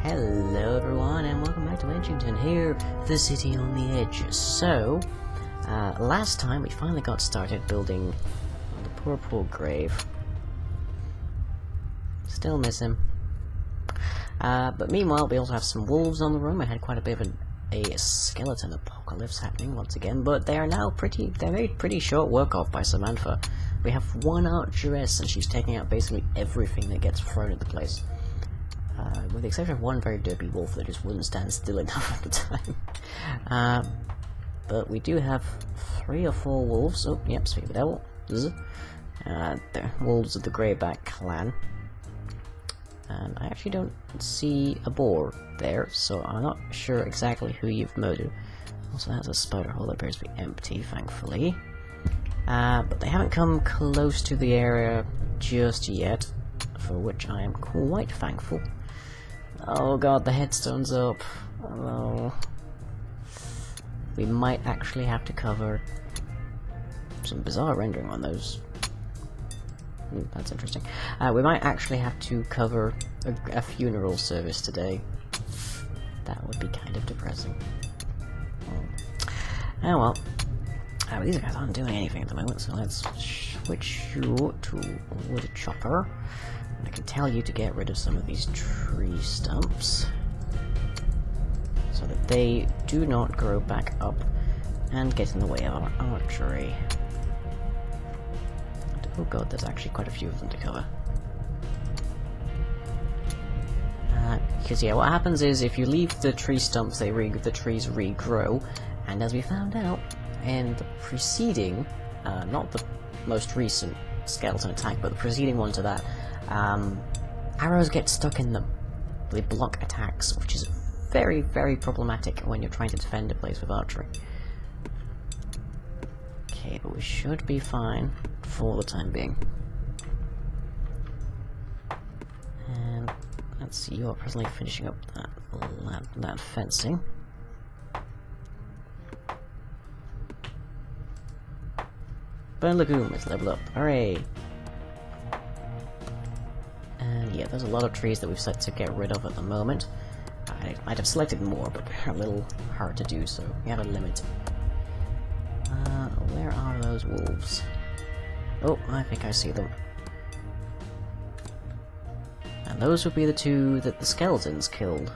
Hello everyone and welcome back to Edgington here, the city on the edge. So, last time we finally got started building the poor grave. Still miss him. But meanwhile we also have some wolves on the run. We had quite a bit of a skeleton apocalypse happening once again, but they are now they're made pretty short work of by Samantha. We have one archeress and she's taking out basically everything that gets thrown at the place. With the exception of one very derpy wolf that just wouldn't stand still enough at the time. But we do have 3 or 4 wolves. Oh, yep, speak of the devil. They're wolves of the Greyback clan. And I actually don't see a boar there, so I'm not sure exactly who you've murdered. Also, that's a spider hole that appears to be empty, thankfully. But they haven't come close to the area just yet, for which I am quite thankful. Oh god, the headstone's up. Oh. We might actually have to cover some bizarre rendering on those. That's interesting. We might actually have to cover a funeral service today. That would be kind of depressing. Oh well. These guys aren't doing anything at the moment, so let's switch you to a wood chopper. And I can tell you to get rid of some of these tree stumps so that they do not grow back up and get in the way of our archery. Oh god, there's actually quite a few of them to cover. Because yeah, what happens is if you leave the tree stumps, the trees regrow, and as we found out in the preceding, not the most recent skeleton attack, but the preceding one to that, arrows get stuck in them. They block attacks, which is very, very problematic when you're trying to defend a place with archery. Okay, but we should be fine for the time being. And let's see, you are presently finishing up that fencing. Burn Lagoon is leveled up. Hooray! And yeah, there's a lot of trees that we've set to get rid of at the moment. I'd have selected more, but they're a little hard to do, so we have a limit. Where are those wolves? Oh, I think I see them. And those would be the 2 that the skeletons killed,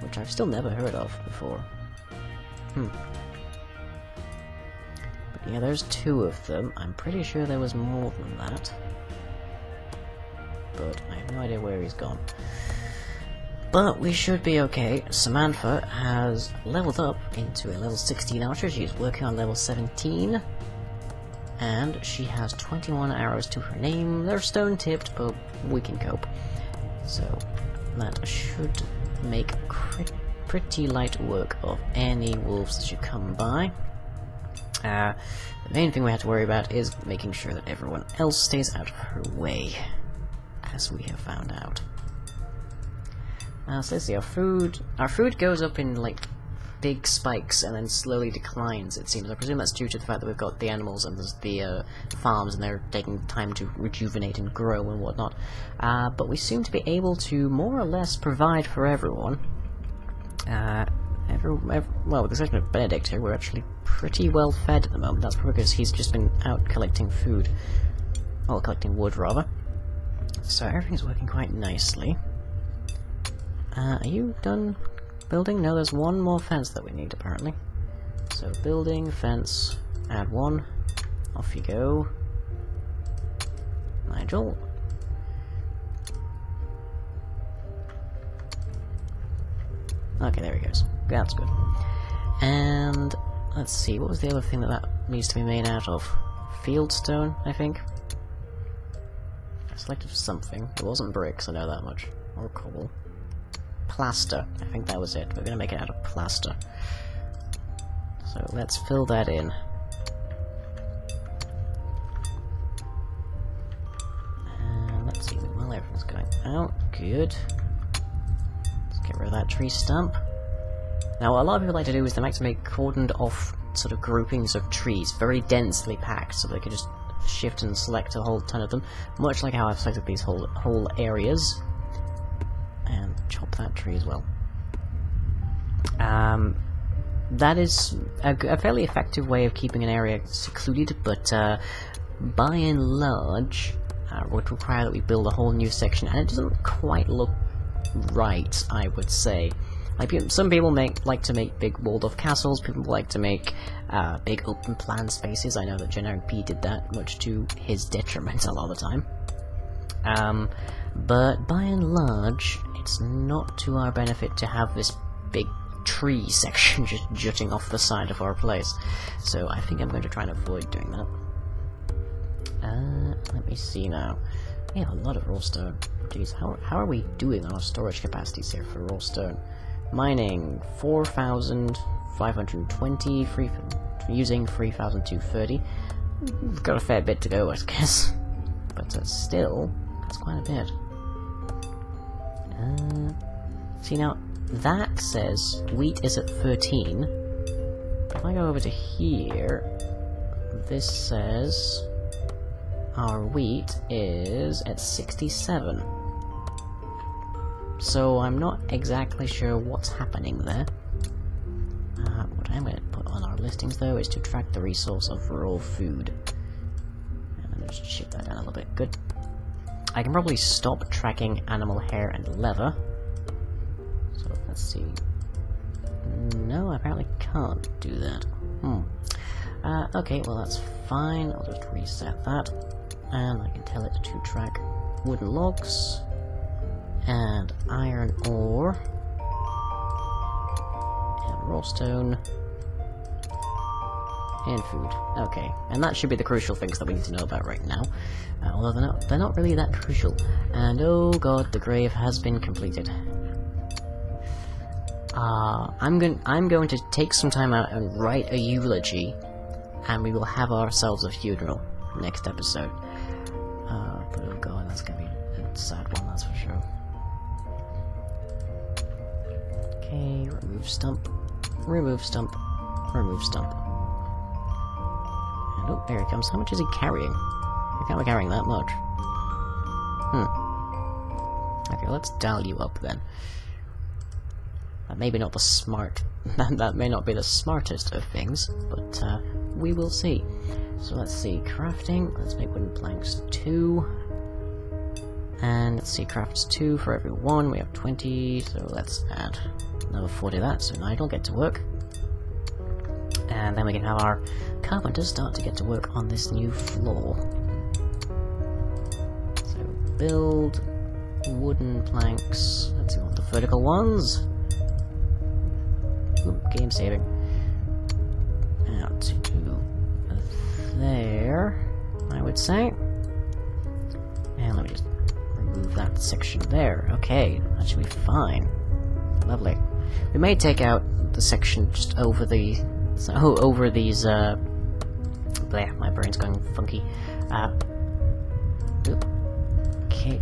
which I've still never heard of before. But yeah, there's 2 of them. I'm pretty sure there was more than that, but I have no idea where he's gone. But we should be okay. Samantha has leveled up into a level 16 archer. She's working on level 17. And she has 21 arrows to her name. They're stone-tipped, but we can cope. So that should make pretty light work of any wolves that should come by. The main thing we have to worry about is making sure that everyone else stays out of her way, as we have found out. So let's see, our food goes up in like big spikes and then slowly declines, it seems. I presume that's due to the fact that we've got the animals and the farms and they're taking time to rejuvenate and grow and whatnot. But we seem to be able to more or less provide for everyone. Well, with the exception of Benedict here, we're actually pretty well fed at the moment. That's probably because he's just been out collecting food. Well, collecting wood, rather. So everything's working quite nicely. Are you done building? No, there's one more fence that we need, apparently. So, building, fence, add 1. Off you go. Nigel. Okay, there he goes. That's good. And, let's see, what was the other thing that needs to be made out of? Fieldstone, I think? I selected something. It wasn't bricks, I know that much. Or cobble. Plaster. I think that was it. We're going to make it out of plaster. So let's fill that in. And let's see, well, everything's going out. Good. Let's get rid of that tree stump. Now, what a lot of people like to do is they like to make cordoned off sort of groupings of trees, very densely packed, so they can just shift and select a whole ton of them, much like how I've selected these whole areas. And chop that tree as well. That is a fairly effective way of keeping an area secluded, but by and large, would require that we build a whole new section, and it doesn't quite look right, I would say. Like, some people like to make big walled-off castles, people like to make big open plan spaces. I know that Generic P did that, much to his detriment a lot of the time. But by and large, it's not to our benefit to have this big tree section just jutting off the side of our place. So I think I'm going to try and avoid doing that. Let me see now. We have a lot of raw stone. Jeez, how are we doing on our storage capacities here for raw stone? Mining 4,520, using 3,230. We've got a fair bit to go, I guess. But still, that's quite a bit. See now, that says wheat is at 13. If I go over to here, this says our wheat is at 67. So I'm not exactly sure what's happening there. What I'm going to put on our listings though is to track the resource of raw food. And let me just shift that down a little bit. Good. I can probably stop tracking animal hair and leather. So let's see. No, I apparently can't do that. Okay, well that's fine. I'll just reset that. And I can tell it to track wooden logs and iron ore and raw stone and food. Okay, and that should be the crucial things that we need to know about right now. Although they're not really that crucial. And oh god, the grave has been completed. I'm going to take some time out and write a eulogy, and we will have ourselves a funeral next episode. But oh god, that's gonna be a sad one, that's for sure. Okay, remove stump, remove stump, remove stump. And oh, there he comes. How much is he carrying? He can't be carrying that much. Okay, let's dial you up then. That may be not the that may not be the smartest of things, but we will see. So let's see, crafting, let's make wooden planks 2. And let's see, crafts 2 for every 1, we have 20, so let's add another 40 of that, so now I don't get to work. And then we can have our carpenters start to get to work on this new floor. So build wooden planks, let's see what the vertical ones. Ooh, game saving. Out to there, I would say. And let me just remove that section there. Okay, that should be fine. Lovely. We may take out the section just over these. There, my brain's going funky. Okay.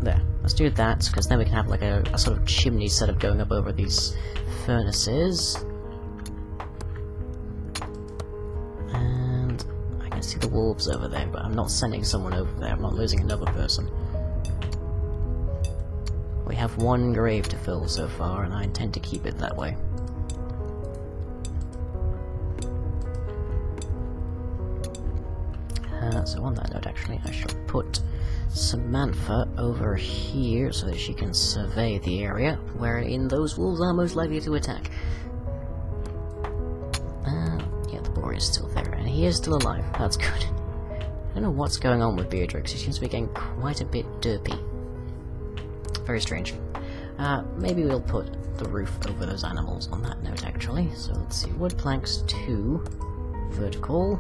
There. Let's do that, because then we can have like a sort of chimney setup going up over these furnaces. And I can see the wolves over there, but I'm not sending someone over there. I'm not losing another person. We have one grave to fill so far, and I intend to keep it that way. So on that note, actually, I shall put Samantha over here so that she can survey the area wherein those wolves are most likely to attack. Yeah, the boar is still there, and he is still alive. That's good. I don't know what's going on with Beatrix. She seems to be getting quite a bit derpy. Very strange. Maybe we'll put the roof over those animals on that note, actually. So let's see, wood planks 2, vertical.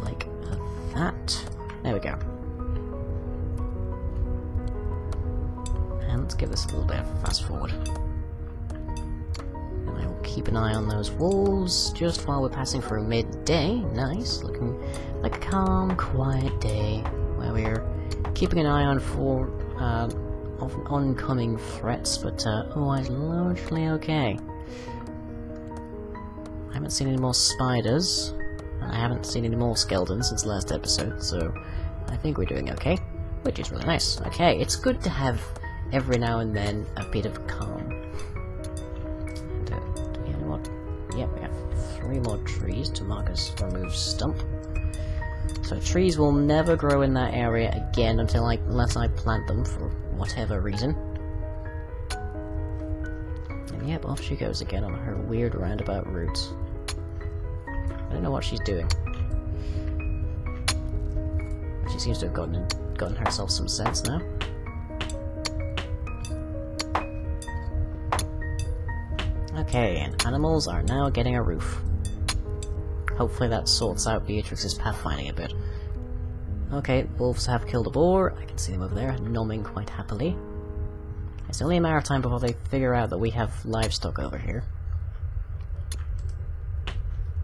Like that. There we go. And let's give this a little bit of a fast forward. And I will keep an eye on those wolves just while we're passing through midday. Nice, looking like a calm, quiet day where we're keeping an eye on for oncoming threats, but otherwise largely okay. I haven't seen any more spiders. I haven't seen any more skeletons since the last episode, so I think we're doing okay, which is really nice. Okay, it's good to have every now and then a bit of calm. And, do we have any more? Yep, we have 3 more trees to mark as removed stump. So trees will never grow in that area again unless I plant them for whatever reason. And yep, off she goes again on her weird roundabout route. I don't know what she's doing. She seems to have gotten herself some sense now. Okay, and animals are now getting a roof. Hopefully that sorts out Beatrix's pathfinding a bit. Okay, wolves have killed a boar. I can see them over there, nomming quite happily. It's only a matter of time before they figure out that we have livestock over here.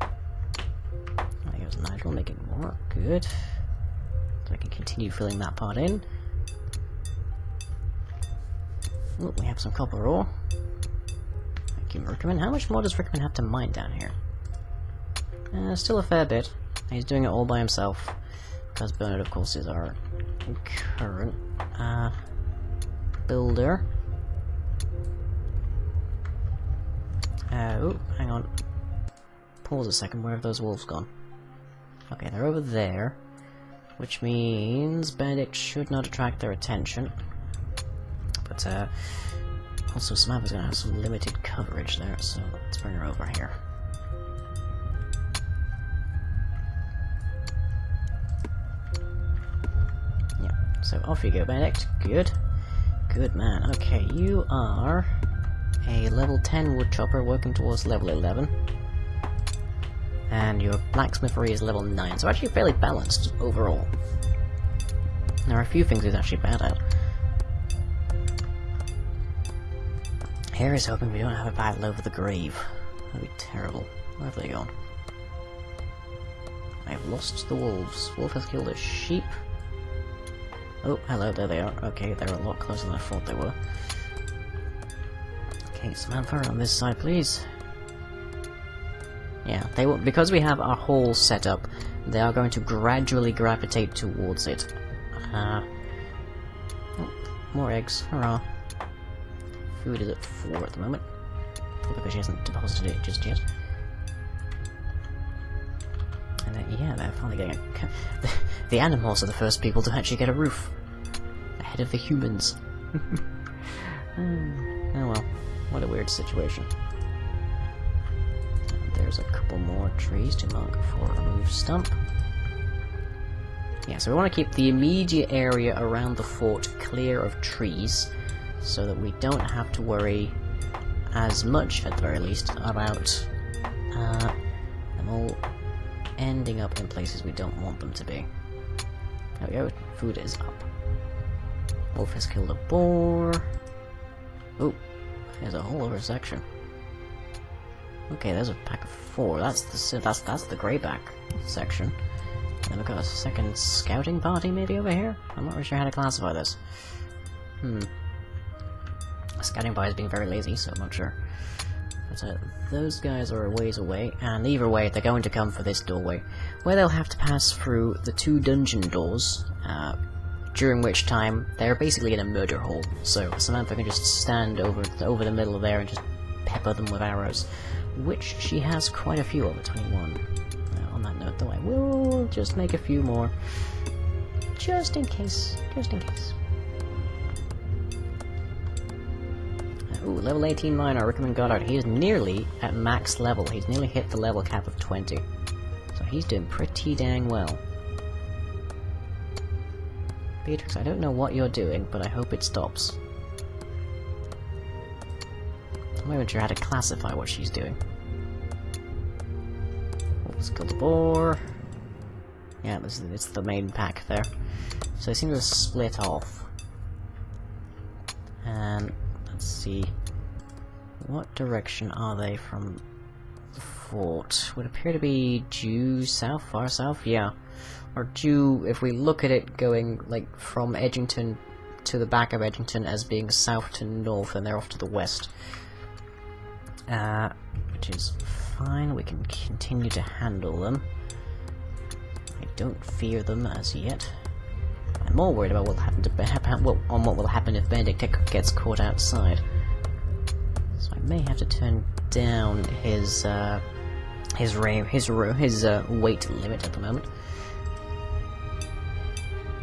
There goes Nigel making more. Good. So I can continue filling that part in. Oh, we have some copper ore. Thank you, Rickman. How much more does Rickman have to mine down here? Still a fair bit. He's doing it all by himself. Because Bernard, of course, is our current builder. Oh, hang on. Pause a second, where have those wolves gone? Okay, they're over there. Which means Benedict should not attract their attention. But, also Samantha's gonna have some limited coverage there, so let's bring her over here. So off you go, Benedict. Good. Good man. Okay, you are a level 10 woodchopper working towards level 11. And your blacksmithery is level 9, so actually fairly balanced overall. There are a few things he's actually bad at. Harry's hoping we don't have a battle over the grave. That'd be terrible. Where have they gone? I've lost the wolves. Wolf has killed a sheep. Oh, hello, there they are. Okay, they're a lot closer than I thought they were. Okay, Samantha, on this side, please. Yeah, they will, because we have our hall set up, they are going to gradually gravitate towards it. Oh, more eggs, hurrah. Food is at 4 at the moment. Because she hasn't deposited it just yet. And then, yeah, they're finally getting a... the animals are the first people to actually get a roof. Ahead of the humans. Oh well, what a weird situation. And there's a couple more trees to mark for a remove stump. Yeah, so we want to keep the immediate area around the fort clear of trees, so that we don't have to worry as much, at the very least, about them all ending up in places we don't want them to be. There we go, food is up. Wolf has killed a boar. Oh, there's a whole other section. Okay, there's a pack of 4. That's the greyback section. And then we've got a second scouting party maybe over here? I'm not really sure how to classify this. Scouting party is being very lazy, so I'm not sure. But those guys are a ways away, and either way they're going to come for this doorway, where they'll have to pass through the 2 dungeon doors, during which time they're basically in a murder hole, so Samantha can just stand over the middle of there and just pepper them with arrows, which she has quite a few of at 21. On that note though, I will just make a few more, just in case, Ooh, level 18 miner, Rickman Goddard. He is nearly at max level. He's nearly hit the level cap of 20. So he's doing pretty dang well. Beatrix, I don't know what you're doing, but I hope it stops. I'm not even sure how to classify what she's doing. Let's kill the boar. Yeah, it's the main pack there. So they seem to split off. And let's see. What direction are they from the fort? Would appear to be due south, far south? Yeah. Or due, if we look at it going like from Edgington to the back of Edgington as being south to north, and they're off to the west. Which is fine, we can continue to handle them. I don't fear them as yet. more worried about what will happen to what will happen if Benedict gets caught outside. So I may have to turn down his weight limit at the moment.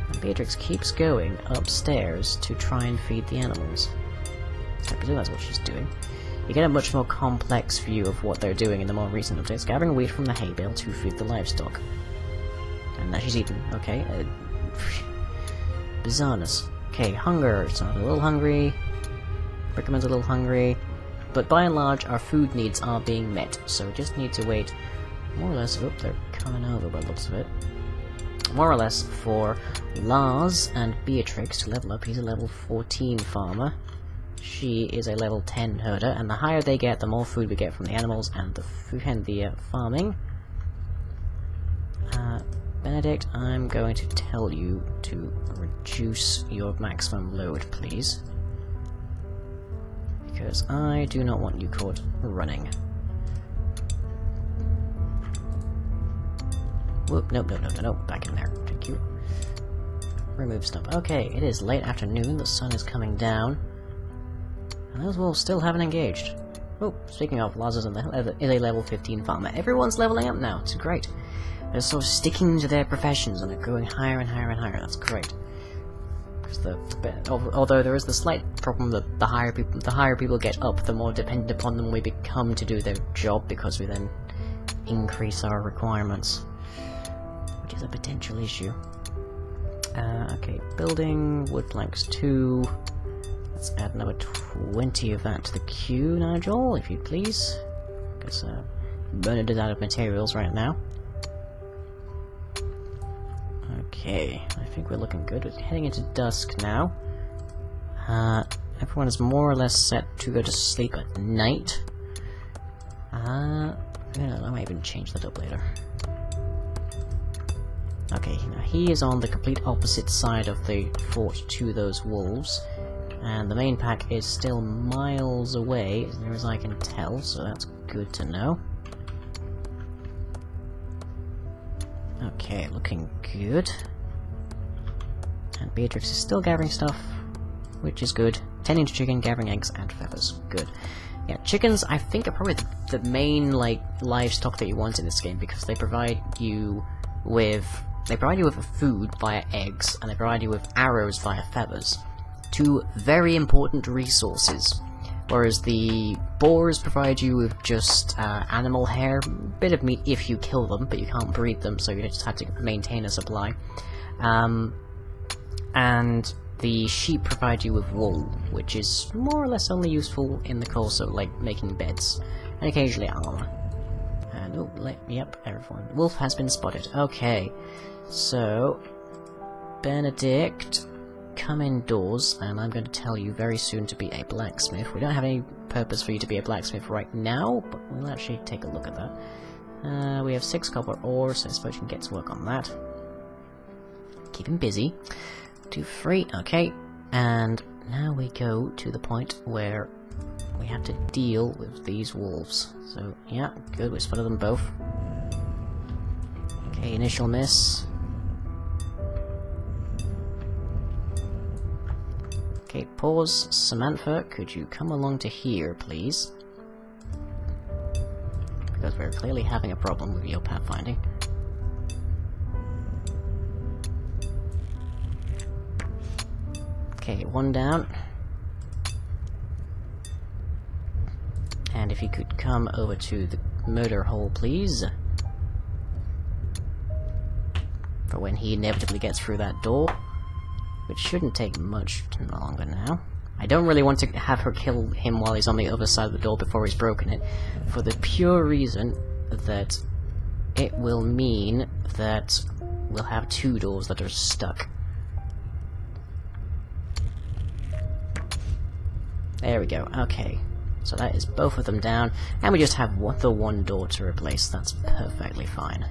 And Beatrix keeps going upstairs to try and feed the animals. I presume that's what she's doing. You get a much more complex view of what they're doing in the more recent updates, gathering wheat from the hay bale to feed the livestock. And now she's eating. Okay. Bizarreness. Okay, hunger. So I'm a little hungry. Brickerman's a little hungry. But by and large, our food needs are being met, so we just need to wait more or less. Oh, they're coming over by the looks of it. More or less for Lars and Beatrix to level up. He's a level 14 farmer. She is a level 10 herder, and the higher they get, the more food we get from the animals and the farming. Benedict, I'm going to tell you to reduce your maximum load, please. Because I do not want you caught running. Whoop, nope, back in there, thank you. Remove stuff. Okay, it is late afternoon, the sun is coming down. And those wolves still haven't engaged. Oh, speaking of, Lars is a level 15 farmer. Everyone's leveling up now, it's great. They're sort of sticking to their professions and they're going higher and higher and higher, that's great. Although there is the slight problem that the higher people get up, the more dependent upon them we become to do their job, because we then increase our requirements, which is a potential issue. Okay, building, wood planks 2. Let's add another 20 of that to the queue, Nigel, if you'd please. Because Bernard is out of materials right now. Okay, I think we're looking good. We're heading into dusk now. Everyone is more or less set to go to sleep at night. I might even change that up later. Okay, now he is on the complete opposite side of the fort to those wolves. And the main pack is still miles away, as near as I can tell, so that's good to know. Okay, looking good. And Beatrix is still gathering stuff, which is good. 10-inch chicken, gathering eggs and feathers. Good. Yeah, chickens, I think, are probably the main, livestock that you want in this game, because they provide you with food via eggs, and they provide you with arrows via feathers. Two very important resources. Whereas the boars provide you with just animal hair, bit of meat if you kill them, but you can't breed them, so you just have to maintain a supply. And the sheep provide you with wool, which is more or less only useful in the course of, making beds, and occasionally armor. And, yep, everyone. Wolf has been spotted. Okay, so, Benedict, come indoors, and I'm going to tell you very soon to be a blacksmith. We don't have any purpose for you to be a blacksmith right now, but we'll actually take a look at that. We have 6 copper ore, so I suppose you can get to work on that. Keep him busy. 2 free, okay. And now we go to the point where we have to deal with these wolves. So, yeah, good, we spotted them both. Okay, initial miss. Okay, pause. Samantha, could you come along to here, please? Because we're clearly having a problem with your pathfinding. Okay, 1 down. And if you could come over to the murder hole, please. For when he inevitably gets through that door. Which shouldn't take much longer now. I don't really want to have her kill him while he's on the other side of the door before he's broken it, for the pure reason that it will mean that we'll have 2 doors that are stuck. There we go, okay. So that is both of them down, and we just have the 1 door to replace. That's perfectly fine.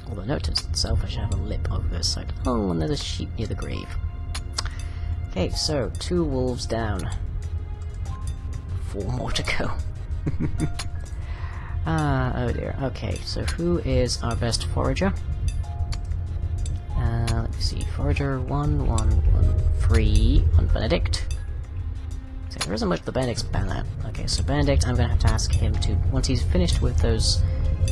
Although notice itself, I should have a lip over this side. Oh, and there's a sheep near the grave. Okay, so 2 wolves down. 4 more to go. Oh dear. Okay, so who is our best forager? let's see, Forager, 1, 1, 1, 3, 1 Benedict. So there isn't much the Benedict's bad at. Okay, so Benedict, I'm gonna have to ask him to, once he's finished with those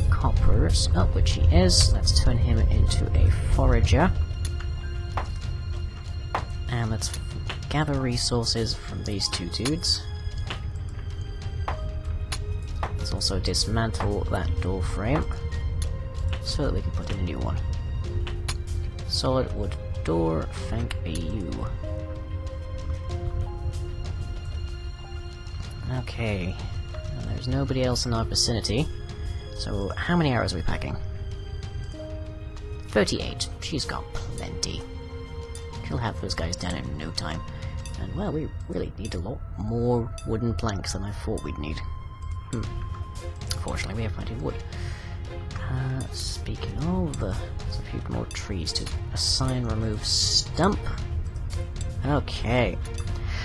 coppers, oh, which he is, let's turn him into a Forager. And let's gather resources from these two dudes. Let's also dismantle that door frame so that we can put in a new one. Solid wood door, thank you. Okay, and there's nobody else in our vicinity. So how many arrows are we packing? 38. She's got plenty. She'll have those guys down in no time. And well, we really need a lot more wooden planks than I thought we'd need. Fortunately, we have plenty of wood. Speaking of, there's a few more trees to assign, remove stump. Okay.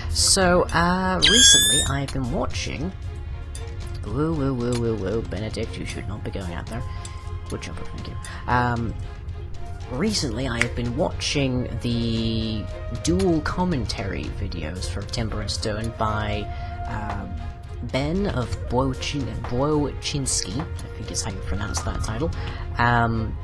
So, recently I've been watching... Whoa, Benedict, you should not be going out there. Wood jumper, thank you. Recently I have been watching the dual commentary videos for Timber and Stone by, Ben of Bwochinsky, I think is how you pronounce that title, and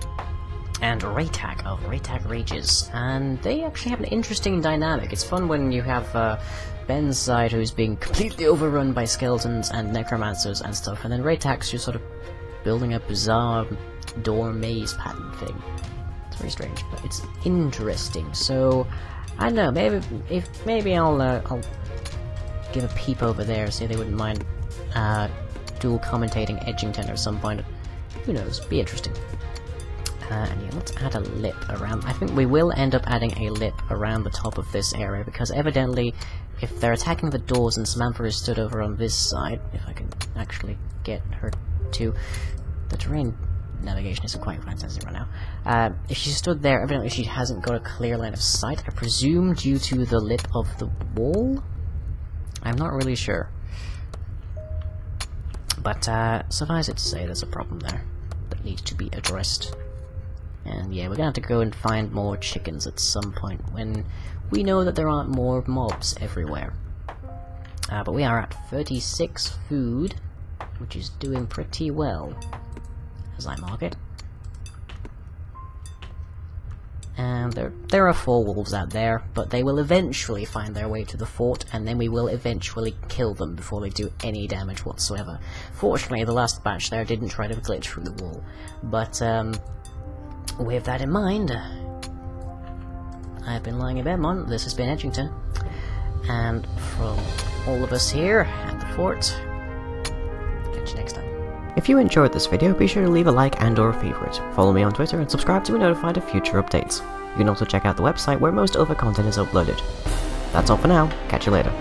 Raytak of Raytak Rages, and they actually have an interesting dynamic. It's fun when you have Ben's side who's being completely overrun by skeletons and necromancers and stuff, and then Raytak's just sort of building a bizarre door maze pattern thing. It's very strange, but it's interesting. So I don't know, maybe I'll give a peep over there, see if they wouldn't mind dual commentating Edgington at some point. Who knows? Be interesting. And yeah, let's add a lip around. I think we will end up adding a lip around the top of this area, because evidently, if they're attacking the doors and Samantha is stood over on this side, if I can actually get her to... The terrain navigation isn't quite fantastic right now. If she stood there, evidently she hasn't got a clear line of sight, I presume due to the lip of the wall? I'm not really sure. But, suffice it to say, there's a problem there that needs to be addressed. And yeah, we're gonna have to go and find more chickens at some point when we know that there aren't more mobs everywhere. But we are at 36 food, which is doing pretty well, as I mark it. And there are 4 wolves out there, but they will eventually find their way to the fort, and then we will eventually kill them before they do any damage whatsoever. Fortunately, the last batch there didn't try to glitch through the wall, but with that in mind, I've been lying in bed, Mon. This has been Edgington, and from all of us here at the fort, catch you next time. If you enjoyed this video, be sure to leave a like and or a favourite. Follow me on Twitter and subscribe to be notified of future updates. You can also check out the website where most other content is uploaded. That's all for now, catch you later.